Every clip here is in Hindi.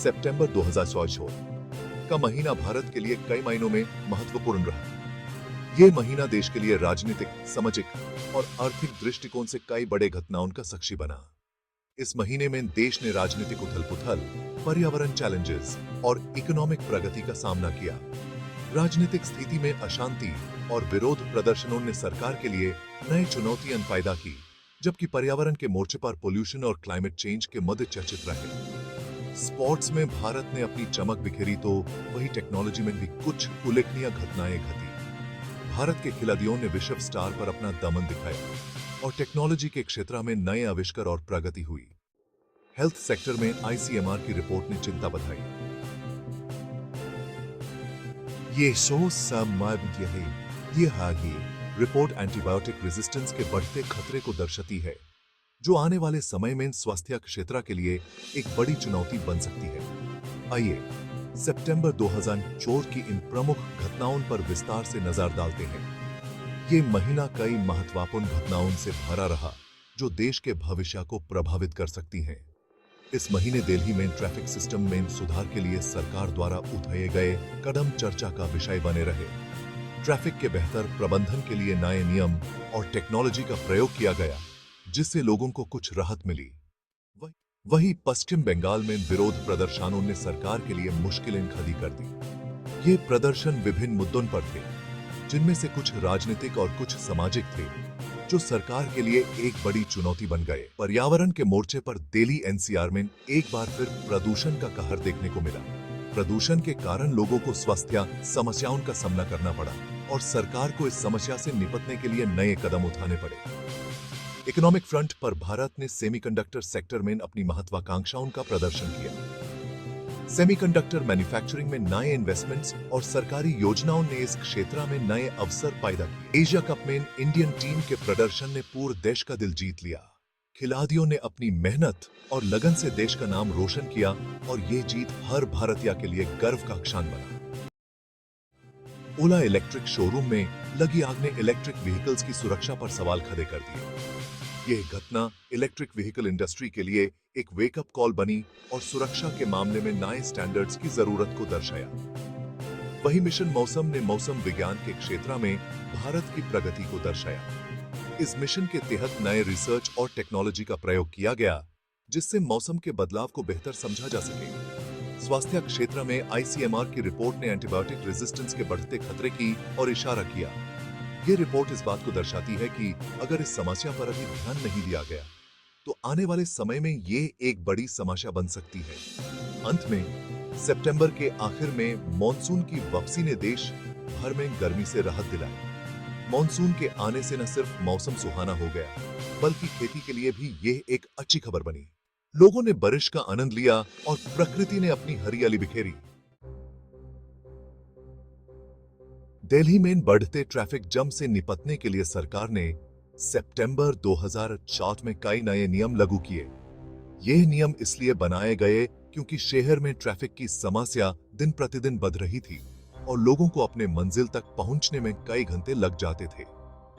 सितंबर 2016 का महीना भारत के लिए कई मायनों में महत्वपूर्ण रहा। ये महीना देश के लिए राजनीतिक, सामाजिक और आर्थिक दृष्टिकोण से कई बड़े घटनाओं का साक्षी बना। इस महीने में देश ने राजनीतिक उथल-पुथल, पर्यावरण चैलेंजेस और इकोनॉमिक प्रगति का सामना किया। राजनीतिक स्थिति में अशांति और विरोध प्रदर्शनों ने सरकार के लिए नई चुनौतियां पैदा की, जबकि पर्यावरण के मोर्चे पर पोल्यूशन और क्लाइमेट चेंज के मुद्दे चर्चित रहे। स्पोर्ट्स में भारत ने अपनी चमक बिखेरी तो वही टेक्नोलॉजी में भी कुछ उल्लेखनीय घटनाएं घटी। भारत के खिलाड़ियों ने विश्व स्टार पर अपना दमन दिखाया और टेक्नोलॉजी के क्षेत्र में नए आविष्कार और प्रगति हुई। हेल्थ सेक्टर में ICMR की रिपोर्ट ने चिंता बढ़ाई। ये रिपोर्ट एंटीबायोटिक रेजिस्टेंस के बढ़ते खतरे को दर्शाती है, जो आने वाले समय में स्वास्थ्य क्षेत्र के लिए एक बड़ी चुनौती बन सकती है। आइए सितंबर 2004 की इन प्रमुख घटनाओं पर विस्तार से नजर डालते हैं। ये महीना कई महत्वपूर्ण घटनाओं से भरा रहा, जो देश के भविष्य को प्रभावित कर सकती हैं। इस महीने दिल्ली में ट्रैफिक सिस्टम में सुधार के लिए सरकार द्वारा उठाए गए कदम चर्चा का विषय बने रहे। ट्रैफिक के बेहतर प्रबंधन के लिए नए नियम और टेक्नोलॉजी का प्रयोग किया गया, जिससे लोगों को कुछ राहत मिली। वहीं पश्चिम बंगाल में विरोध प्रदर्शनों ने सरकार के लिए मुश्किलें खड़ी कर दी। ये प्रदर्शन विभिन्न मुद्दों पर थे, जिनमें से कुछ राजनीतिक और कुछ सामाजिक थे, जो सरकार के लिए एक बड़ी चुनौती बन गए। पर्यावरण के मोर्चे पर दिल्ली NCR में एक बार फिर प्रदूषण का कहर देखने को मिला। प्रदूषण के कारण लोगों को स्वास्थ्य समस्याओं का सामना करना पड़ा और सरकार को इस समस्या से निपटने के लिए नए कदम उठाने पड़े। इकोनॉमिक फ्रंट पर भारत ने सेमीकंडक्टर सेक्टर में अपनी महत्वाकांक्षाओं का प्रदर्शन किया। सेमीकंडक्टर मैन्युफैक्चरिंग में नए इन्वेस्टमेंट्स और सरकारी योजनाओं ने इस क्षेत्र में नए अवसर पैदा किए। एशिया कप में इंडियन टीम के प्रदर्शन ने पूरे देश का दिल जीत लिया। खिलाड़ियों ने अपनी मेहनत और लगन से देश का नाम रोशन किया और ये जीत हर भारतीय के लिए गर्व का क्षण बना। ओला इलेक्ट्रिक शोरूम में लगी आग ने इलेक्ट्रिक व्हीकल्स की सुरक्षा पर सवाल खड़े कर दिए। यह घटना इलेक्ट्रिक व्हीकल इंडस्ट्री के लिए एक वेकअप कॉल बनी और सुरक्षा के मामले में नए स्टैंडर्ड्स की जरूरत को दर्शाया। वही मिशन मौसम ने मौसम विज्ञान के क्षेत्र में भारत की प्रगति को दर्शाया। इस मिशन के तहत नए रिसर्च और टेक्नोलॉजी का प्रयोग किया गया, जिससे मौसम के बदलाव को बेहतर समझा जा सके। स्वास्थ्य क्षेत्र में ICMR की रिपोर्ट ने एंटीबायोटिक रेजिस्टेंस के बढ़ते खतरे की और इशारा किया। ये रिपोर्ट इस बात को दर्शाती है कि अगर इस समस्या पर अभी ध्यान नहीं दिया गया, तो आने वाले समय में ये एक बड़ी समस्या बन सकती है। अंत में सितंबर के आखिर में मॉनसून की वापसी ने देश भर में गर्मी से राहत दिलाई। मॉनसून के आने से न सिर्फ मौसम सुहाना हो गया, बल्कि खेती के लिए भी यह एक अच्छी खबर बनी। लोगों ने बारिश का आनंद लिया और प्रकृति ने अपनी हरियाली बिखेरी। दिल्ली में बढ़ते ट्रैफिक जाम से निपटने के लिए सरकार ने सितंबर 2004 में कई नए नियम लागू किए। ये नियम इसलिए बनाए गए क्योंकि शहर में ट्रैफिक की समस्या दिन प्रतिदिन बढ़ रही थी और लोगों को अपने मंजिल तक पहुंचने में कई घंटे लग जाते थे।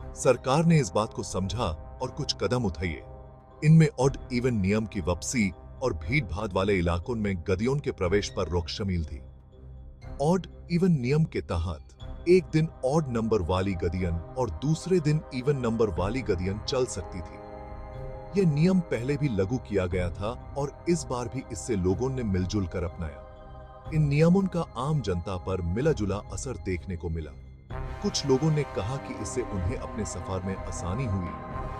सरकार ने इस बात को समझा और कुछ कदम उठाए। इनमें ऑड इवन नियम की वापसी और भीड़-भाड़ वाले इलाकों में गड्डियों के प्रवेश पर रोक शामिल थी। ऑड इवन नियम के तहत एक दिन ऑड नंबर वाली गड्डियां और दूसरे दिन इवन नंबर वाली गड्डियां चल सकती थी। यह नियम पहले भी लागू किया गया था और इस बार भी इससे लोगों ने मिलजुल कर अपनाया। इन नियमों का आम जनता पर मिला-जुला असर देखने को मिला। कुछ लोगों ने कहा कि इससे उन्हें अपने सफर में आसानी हुई,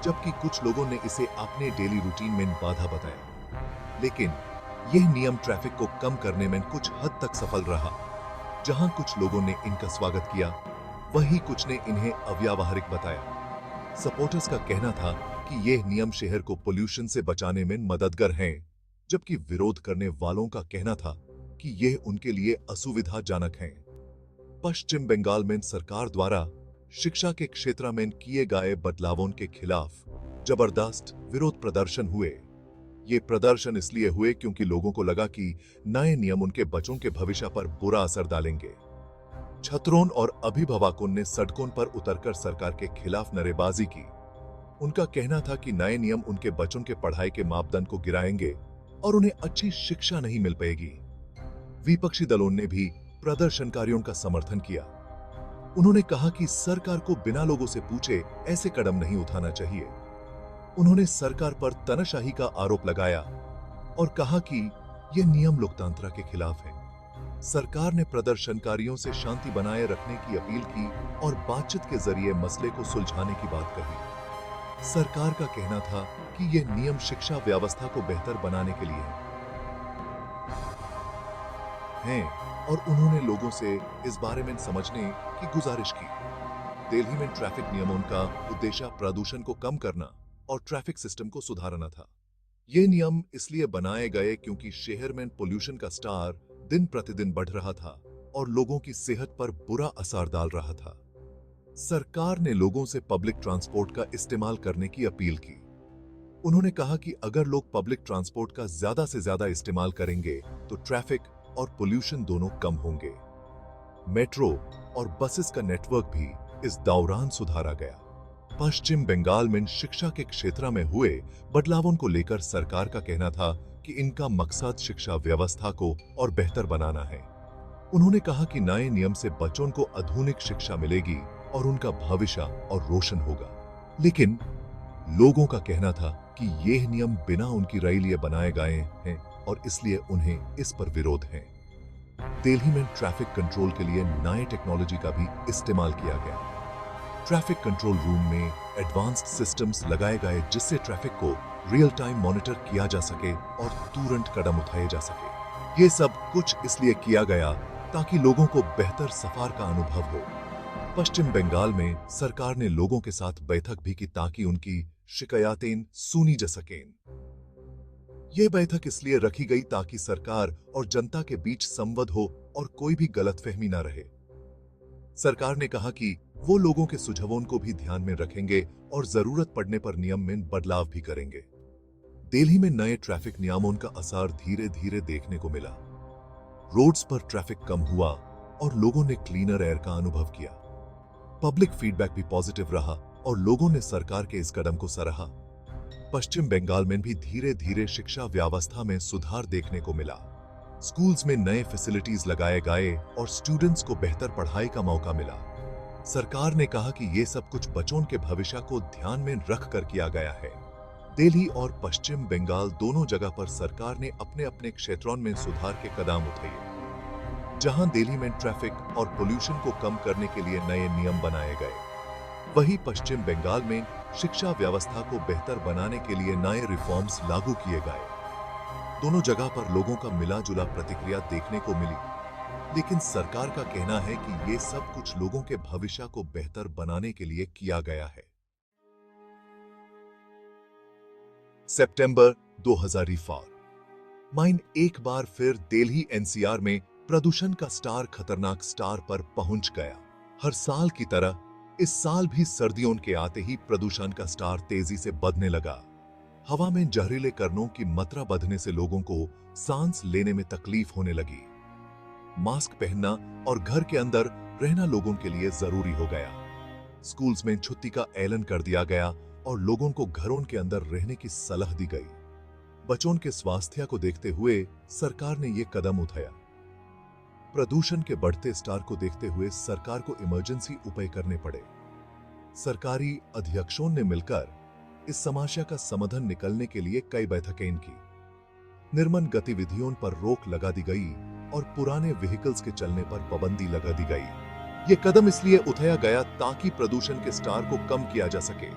जबकि कुछ लोगों ने इसे अपने डेली रूटीन में बाधा बताया। लेकिन यह नियम ट्रैफिक को कम करने में कुछ हद तक सफल रहा। जहां कुछ लोगों ने इनका स्वागत किया, वहीं कुछ ने इन्हें अव्यावहारिक बताया। सपोर्टर्स का कहना था कि यह नियम शहर को पोल्यूशन से बचाने में मददगार हैं, जबकि विरोध करने वालों का कहना था कि यह उनके लिए असुविधाजनक है। पश्चिम बंगाल में सरकार द्वारा शिक्षा के क्षेत्र में किए गए बदलावों के खिलाफ जबरदस्त विरोध प्रदर्शन हुए। ये प्रदर्शन इसलिए हुए क्योंकि लोगों को लगा कि नए नियम उनके बच्चों के भविष्य पर बुरा असर डालेंगे। छात्रों और अभिभावकों ने सड़कों पर उतरकर सरकार के खिलाफ नारेबाजी की। उनका कहना था कि नए नियम उनके बच्चों के पढ़ाई के मापदंड को गिराएंगे और उन्हें अच्छी शिक्षा नहीं मिल पाएगी। विपक्षी दलों ने भी प्रदर्शनकारियों का समर्थन किया। उन्होंने कहा कि सरकार को बिना लोगों से पूछे ऐसे कदम नहीं उठाना चाहिए। उन्होंने सरकार पर तानाशाही का आरोप लगाया और कहा कि यह नियम लोकतंत्र के खिलाफ है। सरकार ने प्रदर्शनकारियों से शांति बनाए रखने की अपील की और बातचीत के जरिए मसले को सुलझाने की बात कही। सरकार का कहना था कि यह नियम शिक्षा व्यवस्था को बेहतर बनाने के लिए हैं और उन्होंने लोगों से इस बारे में समझने की गुजारिश की। दिल्ली में ट्रैफिक नियमों का उद्देश्य प्रदूषण को कम करना और ट्रैफिक सिस्टम को सुधारना था। ये नियम इसलिए बनाए गए क्योंकि शहर में पोल्यूशन का स्तर दिन प्रतिदिन बढ़ रहा था और लोगों की सेहत पर बुरा असर डाल रहा था। सरकार ने लोगों से पब्लिक ट्रांसपोर्ट का इस्तेमाल करने की अपील की। उन्होंने कहा कि अगर लोग पब्लिक ट्रांसपोर्ट का ज्यादा से ज्यादा इस्तेमाल करेंगे तो ट्रैफिक और पोल्यूशन दोनों कम होंगे। मेट्रो और बसेस का नेटवर्क भी इस दौरान सुधारा गया। पश्चिम बंगाल में शिक्षा के क्षेत्र में हुए बदलावों को लेकर सरकार का कहना था कि इनका मकसद शिक्षा व्यवस्था को और बेहतर बनाना है। उन्होंने कहा कि नए नियम से बच्चों को आधुनिक शिक्षा मिलेगी और उनका भविष्य और रोशन होगा। लेकिन लोगों का कहना था कि यह नियम बिना उनकी राय लिए बनाए गए हैं और इसलिए उन्हें इस पर विरोध है। दिल्ली में ट्रैफिक कंट्रोल के लिए नए टेक्नोलॉजी का भी इस्तेमाल किया गया। ट्रैफिक कंट्रोल रूम में एडवांस्ड सिस्टम्स लगाए गए जिससे ट्रैफिक को रियल टाइम मॉनिटर किया जा सके और तुरंत कदम उठाए जा सके। ये सब कुछ इसलिए किया गया ताकि लोगों को बेहतर सफर का अनुभव हो। पश्चिम बंगाल में सरकार ने लोगों के साथ बैठक भी की ताकि उनकी शिकायतें सुनी जा सकें। यह बैठक इसलिए रखी गई ताकि सरकार और जनता के बीच संवाद हो और कोई भी गलतफहमी न रहे। सरकार ने कहा कि वो लोगों के सुझावों को भी ध्यान में रखेंगे और जरूरत पड़ने पर नियम में बदलाव भी करेंगे। दिल्ली में नए ट्रैफिक नियमों का असर धीरे धीरे देखने को मिला। रोड्स पर ट्रैफिक कम हुआ और लोगों ने क्लीनर एयर का अनुभव किया। पब्लिक फीडबैक भी पॉजिटिव रहा और लोगों ने सरकार के इस कदम को सराहा। पश्चिम बंगाल में भी धीरे धीरे शिक्षा व्यवस्था में सुधार देखने को मिला। स्कूल्स में नए फैसिलिटीज लगाए गए और स्टूडेंट्स को बेहतर पढ़ाई का मौका मिला। सरकार ने कहा कि ये सब कुछ बच्चों के भविष्य को ध्यान में रखकर किया गया है। दिल्ली और पश्चिम बंगाल दोनों जगह पर सरकार ने अपने अपने क्षेत्रों में सुधार के कदम उठाए। जहां दिल्ली में ट्रैफिक और पोल्यूशन को कम करने के लिए नए नियम बनाए गए, वहीं पश्चिम बंगाल में शिक्षा व्यवस्था को बेहतर बनाने के लिए नए रिफॉर्म्स लागू किए गए। दोनों जगह पर लोगों का मिला जुला प्रतिक्रिया देखने को मिली, लेकिन सरकार का कहना है कि ये सब कुछ लोगों के भविष्य को बेहतर बनाने के लिए किया गया है। सितंबर 2004 माइन एक बार फिर दिल्ली एनसीआर में प्रदूषण का स्टार खतरनाक स्टार पर पहुंच गया। हर साल की तरह इस साल भी सर्दियों के आते ही प्रदूषण का स्टार तेजी से बढ़ने लगा। हवा में जहरीले कणों की मात्रा बढ़ने से लोगों को सांस लेने में तकलीफ होने लगी। मास्क पहनना और घर के अंदर रहना लोगों के लिए जरूरी हो गया। स्कूल्स में छुट्टी का ऐलान कर दिया गया और लोगों को घरों के अंदर रहने की सलाह दी गई। बच्चों के स्वास्थ्य को देखते हुए सरकार ने यह कदम उठाया। प्रदूषण के बढ़ते स्टार को देखते हुए सरकार को इमरजेंसी उपाय करने पड़े। सरकारी अध्यक्षों ने मिलकर इस समस्या का समाधान निकालने के लिए कई बैठकें की। निर्माण गतिविधियों पर रोक लगा दी गई और पुराने व्हीकल्स के चलने पर पाबंदी लगा दी गई। यह कदम इसलिए उठाया गया ताकि प्रदूषण के स्टार को कम किया जा सके।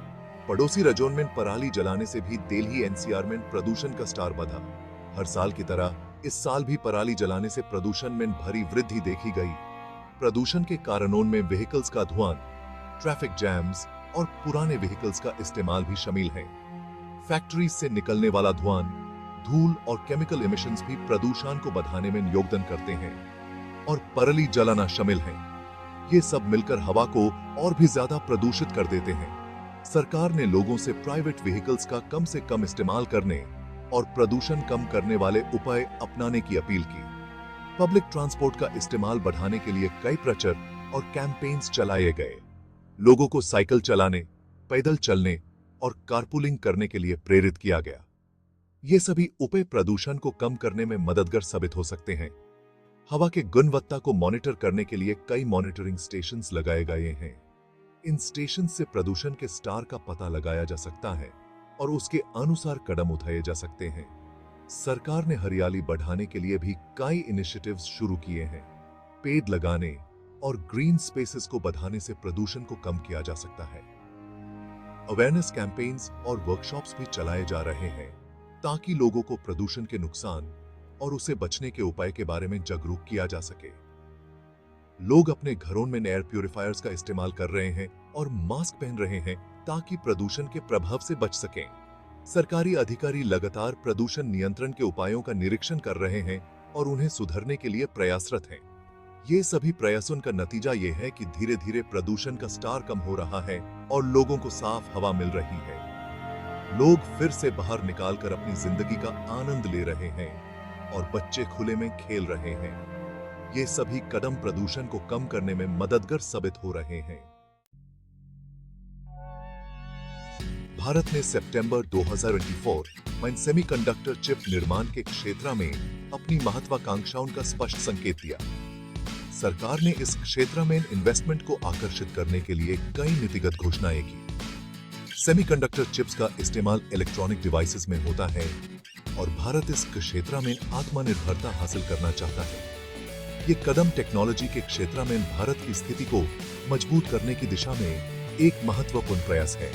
पड़ोसी राज्यों में पराली जलाने से भी दिल्ली एनसीआर में प्रदूषण का स्टार बढ़ा। हर साल की तरह इस साल भी पराली जलाने से प्रदूषण में भारी वृद्धि देखी गई। प्रदूषण के कारणों में व्हीकल्स का धुआं, ट्रैफिक जैम्स और पुराने व्हीकल्स का इस्तेमाल भी शामिल है। फैक्ट्रीज से निकलने वाला धुआं, धूल और केमिकल इमिशंस भी प्रदूषण को बढ़ाने में योगदान करते हैं और पराली जलाना शामिल है। ये सब मिलकर हवा को और भी ज्यादा प्रदूषित कर देते हैं। सरकार ने लोगों से प्राइवेट व्हीकल्स का कम से कम इस्तेमाल करने और प्रदूषण कम करने वाले उपाय अपनाने की अपील की। पब्लिक ट्रांसपोर्ट का इस्तेमाल बढ़ाने के लिए कई प्रचार और कैंपेन्स चलाए गए। लोगों को साइकिल चलाने, पैदल चलने और कारपूलिंग करने के लिए प्रेरित किया गया। ये सभी उपाय प्रदूषण को कम करने में मददगार साबित हो सकते हैं। हवा के गुणवत्ता को मॉनिटर करने के लिए कई मॉनिटरिंग स्टेशंस लगाए गए हैं। इन स्टेशन से प्रदूषण के स्टार का पता लगाया जा सकता है और उसके अनुसार कदम उठाए जा सकते हैं। सरकार ने हरियाली बढ़ाने के लिए भी कई इनिशिएटिव्स शुरू किए हैं। पेड़ लगाने और ग्रीन स्पेसेस को बढ़ाने से प्रदूषण को कम किया जा सकता है। अवेयरनेस कैंपेन्स और वर्कशॉप्स भी चलाए जा रहे हैं ताकि लोगों को प्रदूषण के नुकसान और उसे बचने के उपाय के बारे में जागरूक किया जा सके। लोग अपने घरों में एयर प्यूरिफायर्स का इस्तेमाल कर रहे हैं और मास्क पहन रहे हैं ताकि प्रदूषण के प्रभाव से बच सकें। सरकारी अधिकारी लगातार प्रदूषण नियंत्रण के उपायों का निरीक्षण कर रहे हैं और उन्हें सुधारने के लिए प्रयासरत हैं। ये सभी प्रयासों का नतीजा ये है कि धीरे धीरे प्रदूषण का स्टार कम हो रहा है और लोगों को साफ हवा मिल रही है। लोग फिर से बाहर निकालकर अपनी जिंदगी का आनंद ले रहे हैं और बच्चे खुले में खेल रहे हैं। ये सभी कदम प्रदूषण को कम करने में मददगार साबित हो रहे हैं। भारत ने सितंबर 2024 में सेमीकंडक्टर चिप निर्माण के क्षेत्र में अपनी महत्वाकांक्षाओं का स्पष्ट संकेत दिया। सरकार ने इस क्षेत्र में इन्वेस्टमेंट को आकर्षित करने के लिए कई नीतिगत घोषणाएं की। सेमीकंडक्टर चिप्स का इस्तेमाल इलेक्ट्रॉनिक डिवाइसेस में होता है और भारत इस क्षेत्र में आत्मनिर्भरता हासिल करना चाहता है। ये कदम टेक्नोलॉजी के क्षेत्र में भारत की स्थिति को मजबूत करने की दिशा में एक महत्वपूर्ण प्रयास है।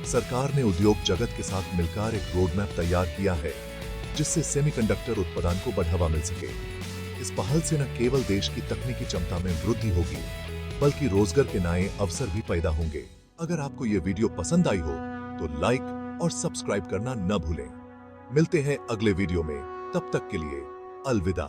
सरकार ने उद्योग जगत के साथ मिलकर एक रोड मैप तैयार किया है जिससे सेमीकंडक्टर उत्पादन को बढ़ावा मिल सके। इस पहल से न केवल देश की तकनीकी क्षमता में वृद्धि होगी बल्कि रोजगार के नए अवसर भी पैदा होंगे। अगर आपको ये वीडियो पसंद आई हो तो लाइक और सब्सक्राइब करना न भूलें। मिलते हैं अगले वीडियो में, तब तक के लिए अलविदा।